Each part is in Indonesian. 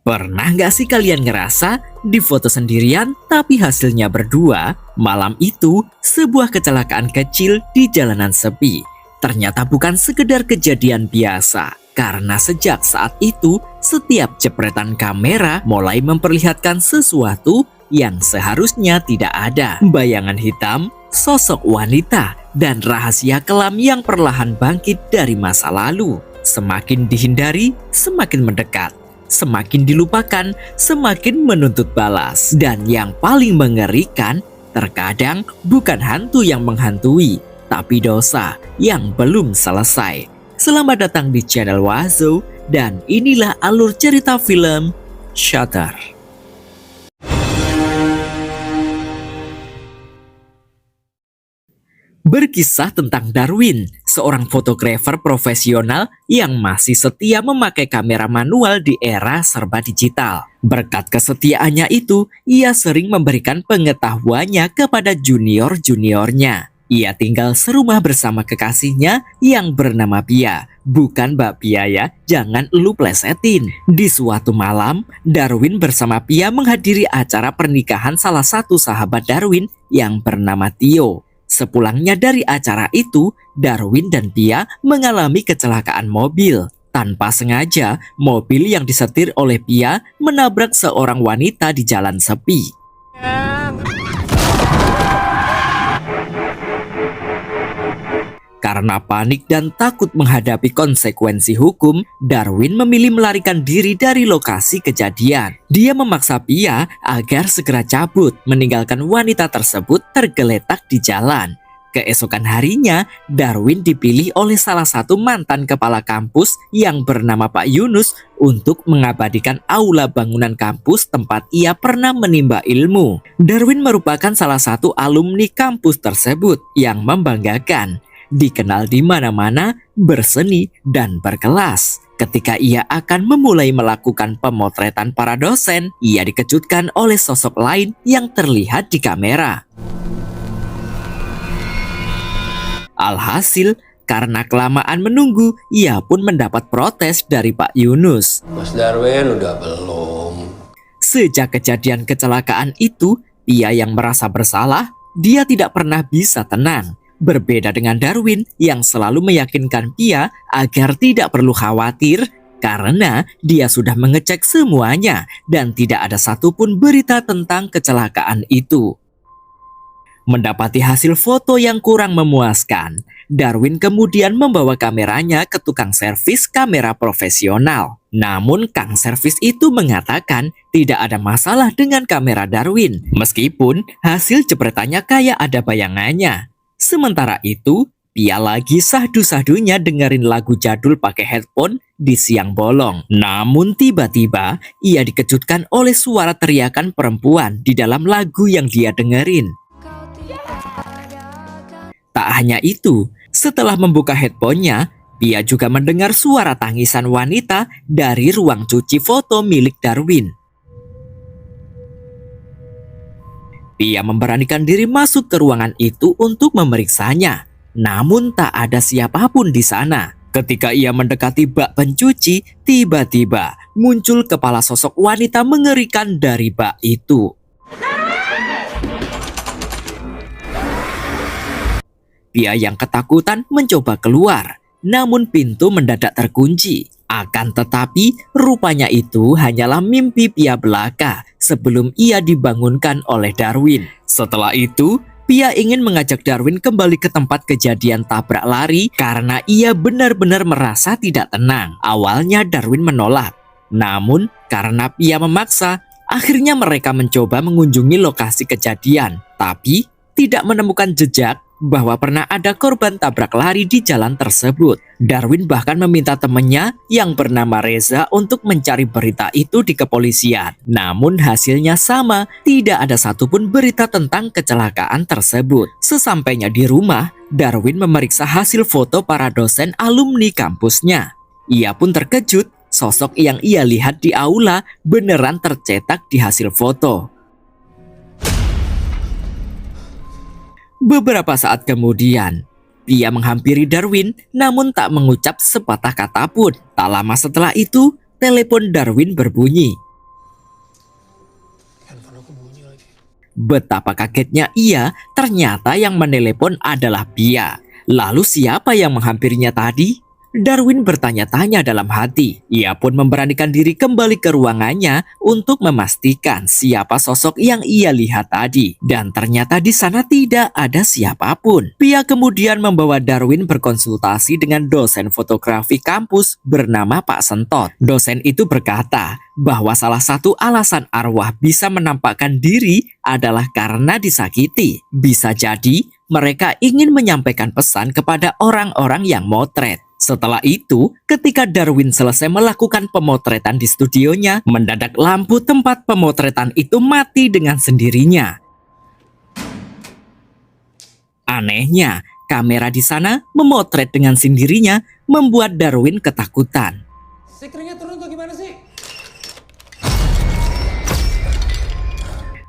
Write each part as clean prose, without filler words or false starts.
Pernah nggak sih kalian ngerasa di foto sendirian tapi hasilnya berdua? Malam itu, sebuah kecelakaan kecil di jalanan sepi. Ternyata bukan sekedar kejadian biasa. Karena sejak saat itu, setiap jepretan kamera mulai memperlihatkan sesuatu yang seharusnya tidak ada. Bayangan hitam, sosok wanita, dan rahasia kelam yang perlahan bangkit dari masa lalu. Semakin dihindari, semakin mendekat. Semakin dilupakan, semakin menuntut balas. Dan yang paling mengerikan, terkadang bukan hantu yang menghantui, tapi dosa yang belum selesai. Selamat datang di channel Wazo, dan inilah alur cerita film Shutter. Berkisah tentang Darwin, seorang fotografer profesional yang masih setia memakai kamera manual di era serba digital. Berkat kesetiaannya itu, ia sering memberikan pengetahuannya kepada junior-juniornya. Ia tinggal serumah bersama kekasihnya yang bernama Pia. Bukan Mbak Pia ya, jangan lu plesetin. Di suatu malam, Darwin bersama Pia menghadiri acara pernikahan salah satu sahabat Darwin yang bernama Theo. Sepulangnya dari acara itu, Darwin dan Pia mengalami kecelakaan mobil. Tanpa sengaja, mobil yang disetir oleh Pia menabrak seorang wanita di jalan sepi. Karena panik dan takut menghadapi konsekuensi hukum, Darwin memilih melarikan diri dari lokasi kejadian. Dia memaksa Pia agar segera cabut, meninggalkan wanita tersebut tergeletak di jalan. Keesokan harinya, Darwin dipilih oleh salah satu mantan kepala kampus yang bernama Pak Yunus untuk mengabadikan aula bangunan kampus tempat ia pernah menimba ilmu. Darwin merupakan salah satu alumni kampus tersebut yang membanggakan. Dikenal di mana-mana, berseni, dan berkelas. Ketika ia akan memulai melakukan pemotretan para dosen, ia dikejutkan oleh sosok lain yang terlihat di kamera. Alhasil, karena kelamaan menunggu, ia pun mendapat protes dari Pak Yunus. Mas Darwin udah belum? Sejak kejadian kecelakaan itu, Pia yang merasa bersalah, dia tidak pernah bisa tenang. Berbeda dengan Darwin yang selalu meyakinkan Pia agar tidak perlu khawatir karena dia sudah mengecek semuanya dan tidak ada satupun berita tentang kecelakaan itu. Mendapati hasil foto yang kurang memuaskan, Darwin kemudian membawa kameranya ke tukang servis kamera profesional. Namun Kang servis itu mengatakan tidak ada masalah dengan kamera Darwin, meskipun hasil jepretannya kayak ada bayangannya. Sementara itu, Pia lagi sahdu-sahdunya dengerin lagu jadul pakai headphone di siang bolong. Namun tiba-tiba ia dikejutkan oleh suara teriakan perempuan di dalam lagu yang dia dengerin. Tak hanya itu, setelah membuka headphone-nya, Pia juga mendengar suara tangisan wanita dari ruang cuci foto milik Darwin. Pia memberanikan diri masuk ke ruangan itu untuk memeriksanya. Namun tak ada siapapun di sana. Ketika ia mendekati bak pencuci, tiba-tiba muncul kepala sosok wanita mengerikan dari bak itu. Pia yang ketakutan mencoba keluar, namun pintu mendadak terkunci. Akan tetapi, rupanya itu hanyalah mimpi Pia belaka sebelum ia dibangunkan oleh Darwin. Setelah itu, Pia ingin mengajak Darwin kembali ke tempat kejadian tabrak lari karena ia benar-benar merasa tidak tenang. Awalnya Darwin menolak, namun karena Pia memaksa, akhirnya mereka mencoba mengunjungi lokasi kejadian, tapi tidak menemukan jejak bahwa pernah ada korban tabrak lari di jalan tersebut. Darwin bahkan meminta temannya yang bernama Reza untuk mencari berita itu di kepolisian. Namun hasilnya sama, tidak ada satupun berita tentang kecelakaan tersebut. Sesampainya di rumah, Darwin memeriksa hasil foto para dosen alumni kampusnya. Ia pun terkejut, sosok yang ia lihat di aula beneran tercetak di hasil foto. Beberapa saat kemudian, Pia menghampiri Darwin namun tak mengucap sepatah kata pun. Tak lama setelah itu, telepon Darwin berbunyi. Betapa kagetnya ia, ternyata yang menelepon adalah Pia. Lalu siapa yang menghampirinya tadi? Darwin bertanya-tanya dalam hati. Ia pun memberanikan diri kembali ke ruangannya untuk memastikan siapa sosok yang ia lihat tadi. Dan ternyata di sana tidak ada siapapun. Pia kemudian membawa Darwin berkonsultasi dengan dosen fotografi kampus bernama Pak Sentot. Dosen itu berkata bahwa salah satu alasan arwah bisa menampakkan diri adalah karena disakiti. Bisa jadi mereka ingin menyampaikan pesan kepada orang-orang yang motret. Setelah itu, ketika Darwin selesai melakukan pemotretan di studionya, mendadak lampu tempat pemotretan itu mati dengan sendirinya. Anehnya, kamera di sana memotret dengan sendirinya, membuat Darwin ketakutan. Sikringnya turun tuh gimana sih?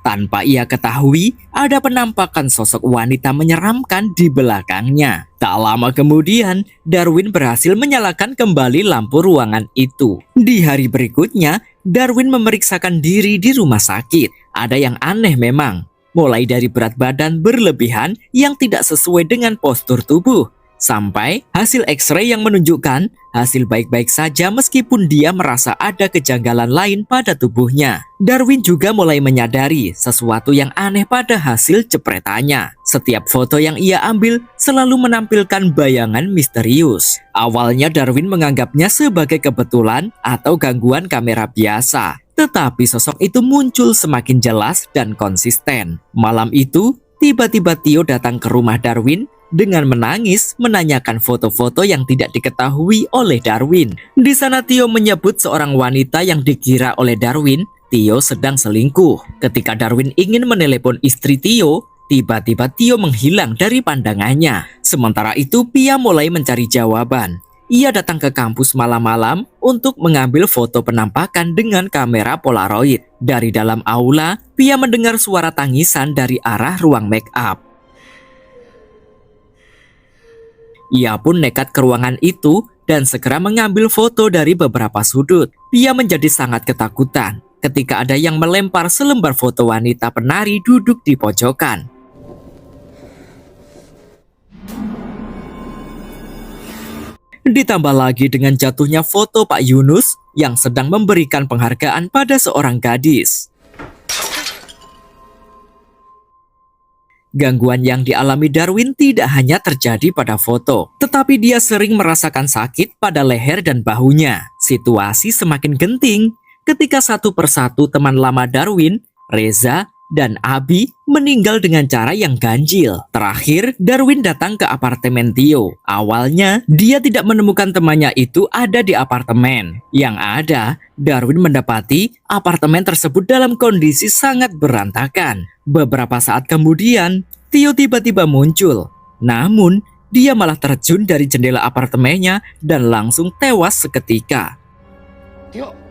Tanpa ia ketahui, ada penampakan sosok wanita menyeramkan di belakangnya. Tak lama kemudian, Darwin berhasil menyalakan kembali lampu ruangan itu. Di hari berikutnya, Darwin memeriksakan diri di rumah sakit. Ada yang aneh memang, mulai dari berat badan berlebihan yang tidak sesuai dengan postur tubuh, sampai hasil X-ray yang menunjukkan hasil baik-baik saja meskipun dia merasa ada kejanggalan lain pada tubuhnya. Darwin juga mulai menyadari sesuatu yang aneh pada hasil jepretannya. Setiap foto yang ia ambil selalu menampilkan bayangan misterius. Awalnya Darwin menganggapnya sebagai kebetulan atau gangguan kamera biasa. Tetapi sosok itu muncul semakin jelas dan konsisten. Malam itu, tiba-tiba Theo datang ke rumah Darwin dengan menangis menanyakan foto-foto yang tidak diketahui oleh Darwin. Di sana Theo menyebut seorang wanita yang dikira oleh Darwin Theo sedang selingkuh. Ketika Darwin ingin menelepon istri Theo, tiba-tiba Theo menghilang dari pandangannya. Sementara itu Pia mulai mencari jawaban. Ia datang ke kampus malam-malam untuk mengambil foto penampakan dengan kamera Polaroid. Dari dalam aula, Pia mendengar suara tangisan dari arah ruang make up. Ia pun nekat ke ruangan itu dan segera mengambil foto dari beberapa sudut. Pia menjadi sangat ketakutan ketika ada yang melempar selembar foto wanita penari duduk di pojokan. Ditambah lagi dengan jatuhnya foto Pak Yunus yang sedang memberikan penghargaan pada seorang gadis. Gangguan yang dialami Darwin tidak hanya terjadi pada foto, tetapi dia sering merasakan sakit pada leher dan bahunya. Situasi semakin genting ketika satu persatu teman lama Darwin, Reza, dan Abi meninggal dengan cara yang ganjil. Terakhir, Darwin datang ke apartemen Theo. Awalnya, dia tidak menemukan temannya itu ada di apartemen. Yang ada, Darwin mendapati apartemen tersebut dalam kondisi sangat berantakan. Beberapa saat kemudian, Theo tiba-tiba muncul. Namun, dia malah terjun dari jendela apartemennya dan langsung tewas seketika. Theo.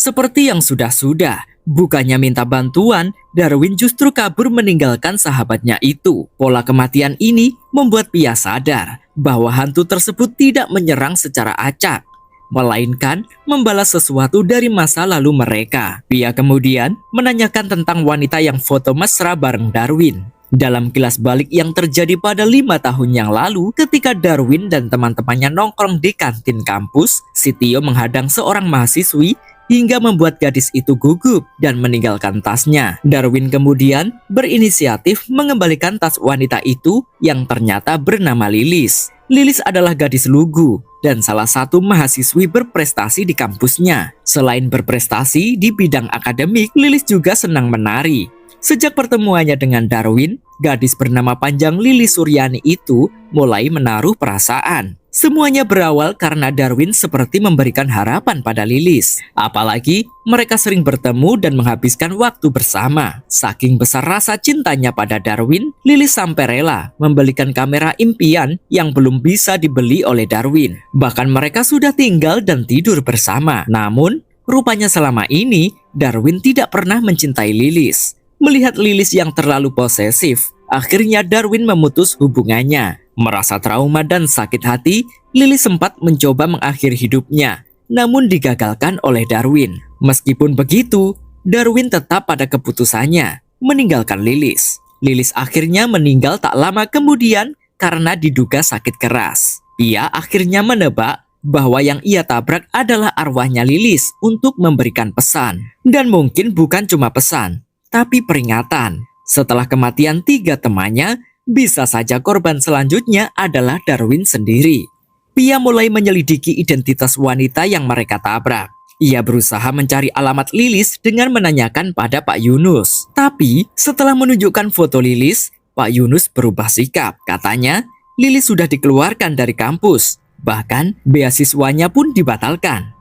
Seperti yang sudah-sudah, bukannya minta bantuan, Darwin justru kabur meninggalkan sahabatnya itu. Pola kematian ini membuat Pia sadar bahwa hantu tersebut tidak menyerang secara acak, melainkan membalas sesuatu dari masa lalu mereka. Pia kemudian menanyakan tentang wanita yang foto mesra bareng Darwin. Dalam kilas balik yang terjadi pada 5 tahun yang lalu, ketika Darwin dan teman-temannya nongkrong di kantin kampus, si Theo menghadang seorang mahasiswi hingga membuat gadis itu gugup dan meninggalkan tasnya. Darwin kemudian berinisiatif mengembalikan tas wanita itu yang ternyata bernama Lilis. Lilis adalah gadis lugu dan salah satu mahasiswi berprestasi di kampusnya. Selain berprestasi di bidang akademik, Lilis juga senang menari. Sejak pertemuannya dengan Darwin, gadis bernama panjang Lilis Suryani itu mulai menaruh perasaan. Semuanya berawal karena Darwin seperti memberikan harapan pada Lilis. Apalagi mereka sering bertemu dan menghabiskan waktu bersama. Saking besar rasa cintanya pada Darwin, Lilis sampai rela membelikan kamera impian yang belum bisa dibeli oleh Darwin. Bahkan mereka sudah tinggal dan tidur bersama. Namun, rupanya selama ini Darwin tidak pernah mencintai Lilis. Melihat Lilis yang terlalu posesif, akhirnya Darwin memutus hubungannya. Merasa trauma dan sakit hati, Lilis sempat mencoba mengakhiri hidupnya namun digagalkan oleh Darwin. Meskipun begitu, Darwin tetap pada keputusannya meninggalkan Lilis. Lilis akhirnya meninggal tak lama kemudian karena diduga sakit keras. Pia akhirnya menebak bahwa yang ia tabrak adalah arwahnya Lilis untuk memberikan pesan. Dan mungkin bukan cuma pesan, tapi peringatan. Setelah kematian 3 temannya, bisa saja korban selanjutnya adalah Darwin sendiri. Pia mulai menyelidiki identitas wanita yang mereka tabrak. Ia berusaha mencari alamat Lilis dengan menanyakan pada Pak Yunus. Tapi setelah menunjukkan foto Lilis, Pak Yunus berubah sikap. Katanya, Lilis sudah dikeluarkan dari kampus. Bahkan beasiswanya pun dibatalkan.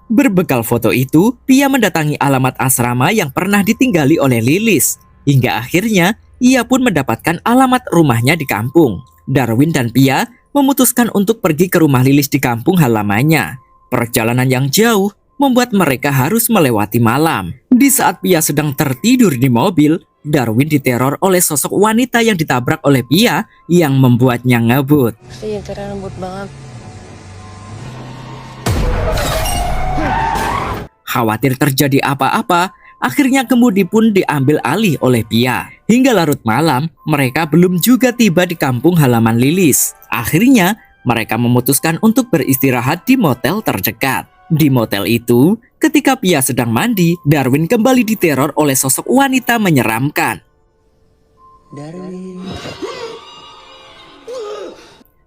Berbekal foto itu, Pia mendatangi alamat asrama yang pernah ditinggali oleh Lilis. Hingga akhirnya, ia pun mendapatkan alamat rumahnya di kampung. Darwin dan Pia memutuskan untuk pergi ke rumah Lilis di kampung halamannya. Perjalanan yang jauh membuat mereka harus melewati malam. Di saat Pia sedang tertidur di mobil, Darwin diteror oleh sosok wanita yang ditabrak oleh Pia yang membuatnya ngebut. Pasti nyetirnya lembut banget. Khawatir terjadi apa-apa, akhirnya kemudi pun diambil alih oleh Pia. Hingga larut malam, mereka belum juga tiba di kampung halaman Lilis. Akhirnya, mereka memutuskan untuk beristirahat di motel terdekat. Di motel itu, ketika Pia sedang mandi, Darwin kembali diteror oleh sosok wanita menyeramkan. Darwin.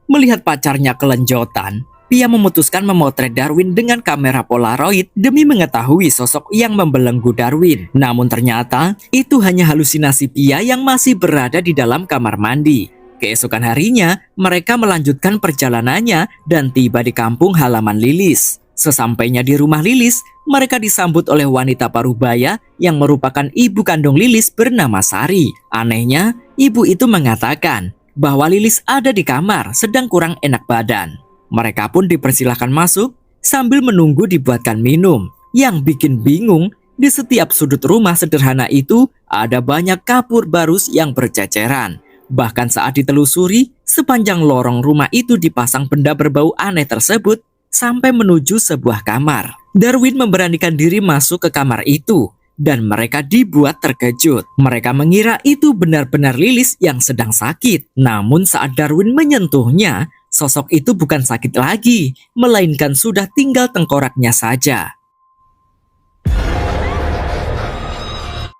Melihat pacarnya kelenjotan, Pia memutuskan memotret Darwin dengan kamera Polaroid demi mengetahui sosok yang membelenggu Darwin. Namun ternyata itu hanya halusinasi Pia yang masih berada di dalam kamar mandi. Keesokan harinya, mereka melanjutkan perjalanannya dan tiba di kampung halaman Lilis. Sesampainya di rumah Lilis, mereka disambut oleh wanita parubaya yang merupakan ibu kandung Lilis bernama Sari. Anehnya, ibu itu mengatakan bahwa Lilis ada di kamar sedang kurang enak badan. Mereka pun dipersilahkan masuk sambil menunggu dibuatkan minum. Yang bikin bingung, di setiap sudut rumah sederhana itu ada banyak kapur barus yang berceceran. Bahkan saat ditelusuri, sepanjang lorong rumah itu dipasang benda berbau aneh tersebut sampai menuju sebuah kamar. Darwin memberanikan diri masuk ke kamar itu dan mereka dibuat terkejut. Mereka mengira itu benar-benar Lilis yang sedang sakit. Namun saat Darwin menyentuhnya, sosok itu bukan sakit lagi, melainkan sudah tinggal tengkoraknya saja.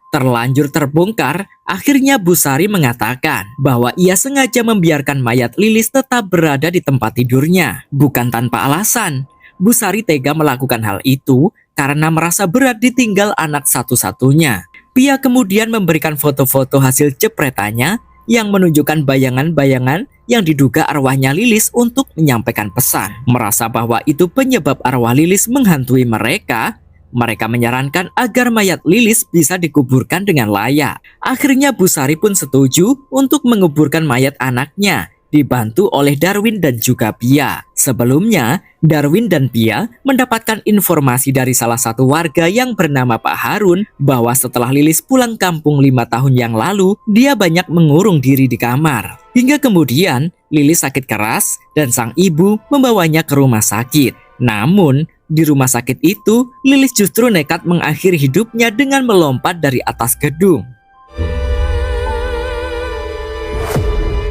Terlanjur terbongkar, akhirnya Bu Sari mengatakan bahwa ia sengaja membiarkan mayat Lilis tetap berada di tempat tidurnya. Bukan tanpa alasan, Bu Sari tega melakukan hal itu karena merasa berat ditinggal anak satu-satunya. Pia kemudian memberikan foto-foto hasil jepretannya yang menunjukkan bayangan-bayangan yang diduga arwahnya Lilis untuk menyampaikan pesan. Merasa bahwa itu penyebab arwah Lilis menghantui mereka, mereka menyarankan agar mayat Lilis bisa dikuburkan dengan layak. Akhirnya Bu Sari pun setuju untuk menguburkan mayat anaknya, dibantu oleh Darwin dan juga Pia. Sebelumnya, Darwin dan Pia mendapatkan informasi dari salah satu warga yang bernama Pak Harun bahwa setelah Lilis pulang kampung 5 tahun yang lalu, dia banyak mengurung diri di kamar. Hingga kemudian, Lilis sakit keras dan sang ibu membawanya ke rumah sakit. Namun, di rumah sakit itu, Lilis justru nekat mengakhiri hidupnya dengan melompat dari atas gedung.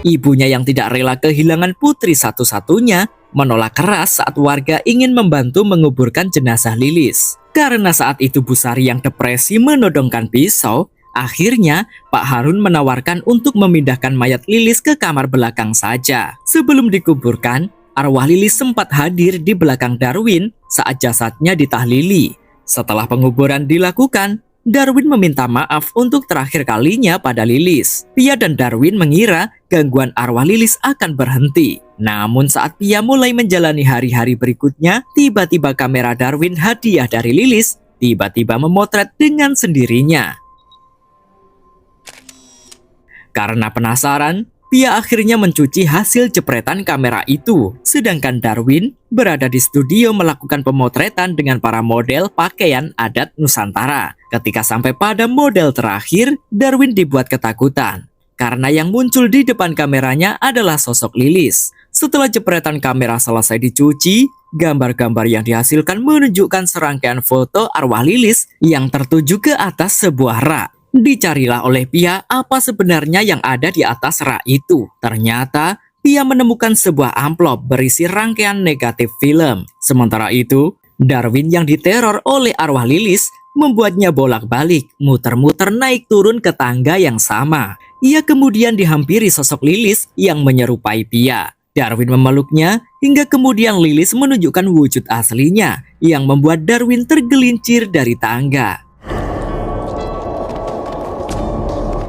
Ibunya yang tidak rela kehilangan putri satu-satunya menolak keras saat warga ingin membantu menguburkan jenazah Lilis. Karena saat itu Bu Sari yang depresi menodongkan pisau, akhirnya Pak Harun menawarkan untuk memindahkan mayat Lilis ke kamar belakang saja. Sebelum dikuburkan, arwah Lilis sempat hadir di belakang Darwin saat jasadnya ditahlili. Setelah penguburan dilakukan, Darwin meminta maaf untuk terakhir kalinya pada Lilis. Pia dan Darwin mengira gangguan arwah Lilis akan berhenti. Namun saat Pia mulai menjalani hari-hari berikutnya, tiba-tiba kamera Darwin hadiah dari Lilis tiba-tiba memotret dengan sendirinya. Karena penasaran, Pia akhirnya mencuci hasil jepretan kamera itu. Sedangkan Darwin berada di studio melakukan pemotretan dengan para model pakaian adat Nusantara. Ketika sampai pada model terakhir, Darwin dibuat ketakutan karena yang muncul di depan kameranya adalah sosok Lilis. Setelah jepretan kamera selesai dicuci, Gambar-gambar yang dihasilkan menunjukkan serangkaian foto arwah Lilis yang tertuju ke atas sebuah rak. Dicarilah oleh Pia apa sebenarnya yang ada di atas rak itu. Ternyata Pia menemukan sebuah amplop berisi rangkaian negatif film. Sementara itu, Darwin yang diteror oleh arwah Lilis membuatnya bolak-balik, muter-muter naik turun ke tangga yang sama. Ia kemudian dihampiri sosok Lilis yang menyerupai Pia. Darwin memeluknya hingga kemudian Lilis menunjukkan wujud aslinya yang membuat Darwin tergelincir dari tangga.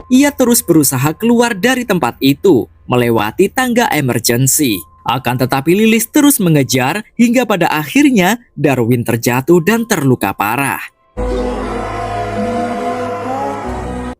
Ia terus berusaha keluar dari tempat itu, melewati tangga emergency. Akan tetapi Lilis terus mengejar hingga pada akhirnya Darwin terjatuh dan terluka parah.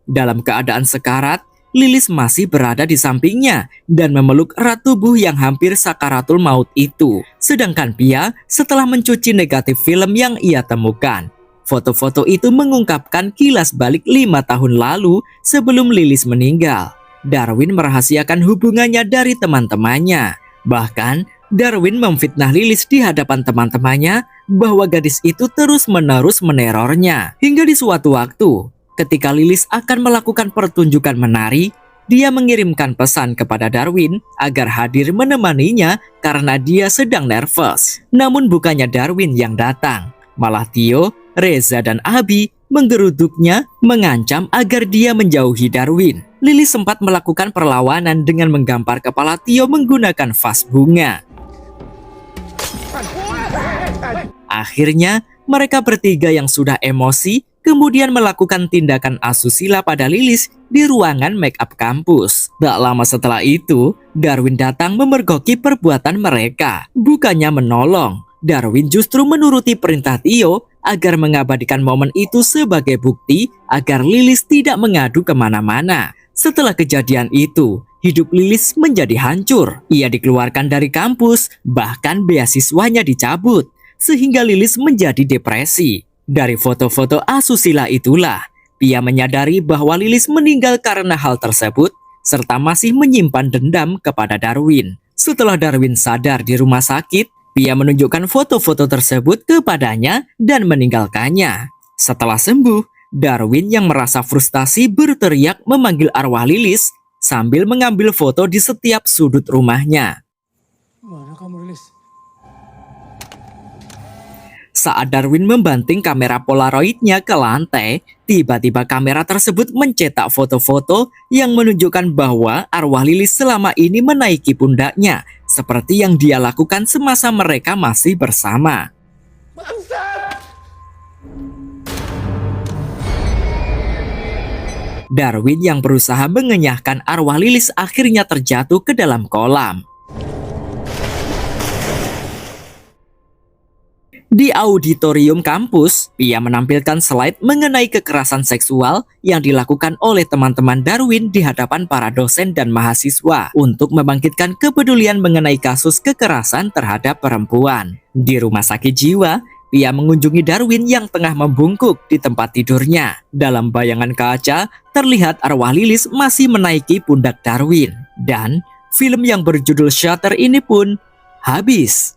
Dalam keadaan sekarat, Lilis masih berada di sampingnya dan memeluk erat tubuh yang hampir sakaratul maut itu. Sedangkan Pia setelah mencuci negatif film yang ia temukan. Foto-foto itu mengungkapkan kilas balik 5 tahun lalu sebelum Lilis meninggal. Darwin merahasiakan hubungannya dari teman-temannya. Bahkan, Darwin memfitnah Lilis di hadapan teman-temannya bahwa gadis itu terus-menerus menerornya. Hingga di suatu waktu, ketika Lilis akan melakukan pertunjukan menari, dia mengirimkan pesan kepada Darwin agar hadir menemaninya karena dia sedang nervous. Namun bukannya Darwin yang datang, malah Theo, Reza, dan Abi menggeruduknya, mengancam agar dia menjauhi Darwin. Lilis sempat melakukan perlawanan dengan menggampar kepala Theo menggunakan vas bunga. Akhirnya, mereka bertiga yang sudah emosi kemudian melakukan tindakan asusila pada Lilis di ruangan make up kampus. Tak lama setelah itu, Darwin datang memergoki perbuatan mereka. Bukannya menolong, Darwin justru menuruti perintah Theo agar mengabadikan momen itu sebagai bukti agar Lilis tidak mengadu kemana-mana. Setelah kejadian itu, hidup Lilis menjadi hancur. Ia dikeluarkan dari kampus, bahkan beasiswanya dicabut, sehingga Lilis menjadi depresi. Dari foto-foto asusila itulah, Pia menyadari bahwa Lilis meninggal karena hal tersebut, serta masih menyimpan dendam kepada Darwin. Setelah Darwin sadar di rumah sakit, Pia menunjukkan foto-foto tersebut kepadanya dan meninggalkannya. Setelah sembuh, Darwin yang merasa frustasi berteriak memanggil arwah Lilis sambil mengambil foto di setiap sudut rumahnya. Mana kamu, Lilis? Saat Darwin membanting kamera polaroidnya ke lantai, tiba-tiba kamera tersebut mencetak foto-foto yang menunjukkan bahwa arwah Lilis selama ini menaiki pundaknya, seperti yang dia lakukan semasa mereka masih bersama. Darwin yang berusaha mengenyahkan arwah Lilis akhirnya terjatuh ke dalam kolam. Di auditorium kampus, Pia menampilkan slide mengenai kekerasan seksual yang dilakukan oleh teman-teman Darwin di hadapan para dosen dan mahasiswa untuk membangkitkan kepedulian mengenai kasus kekerasan terhadap perempuan. Di rumah sakit jiwa, Pia mengunjungi Darwin yang tengah membungkuk di tempat tidurnya. Dalam bayangan kaca, terlihat arwah Lilis masih menaiki pundak Darwin. Dan film yang berjudul Shutter ini pun habis.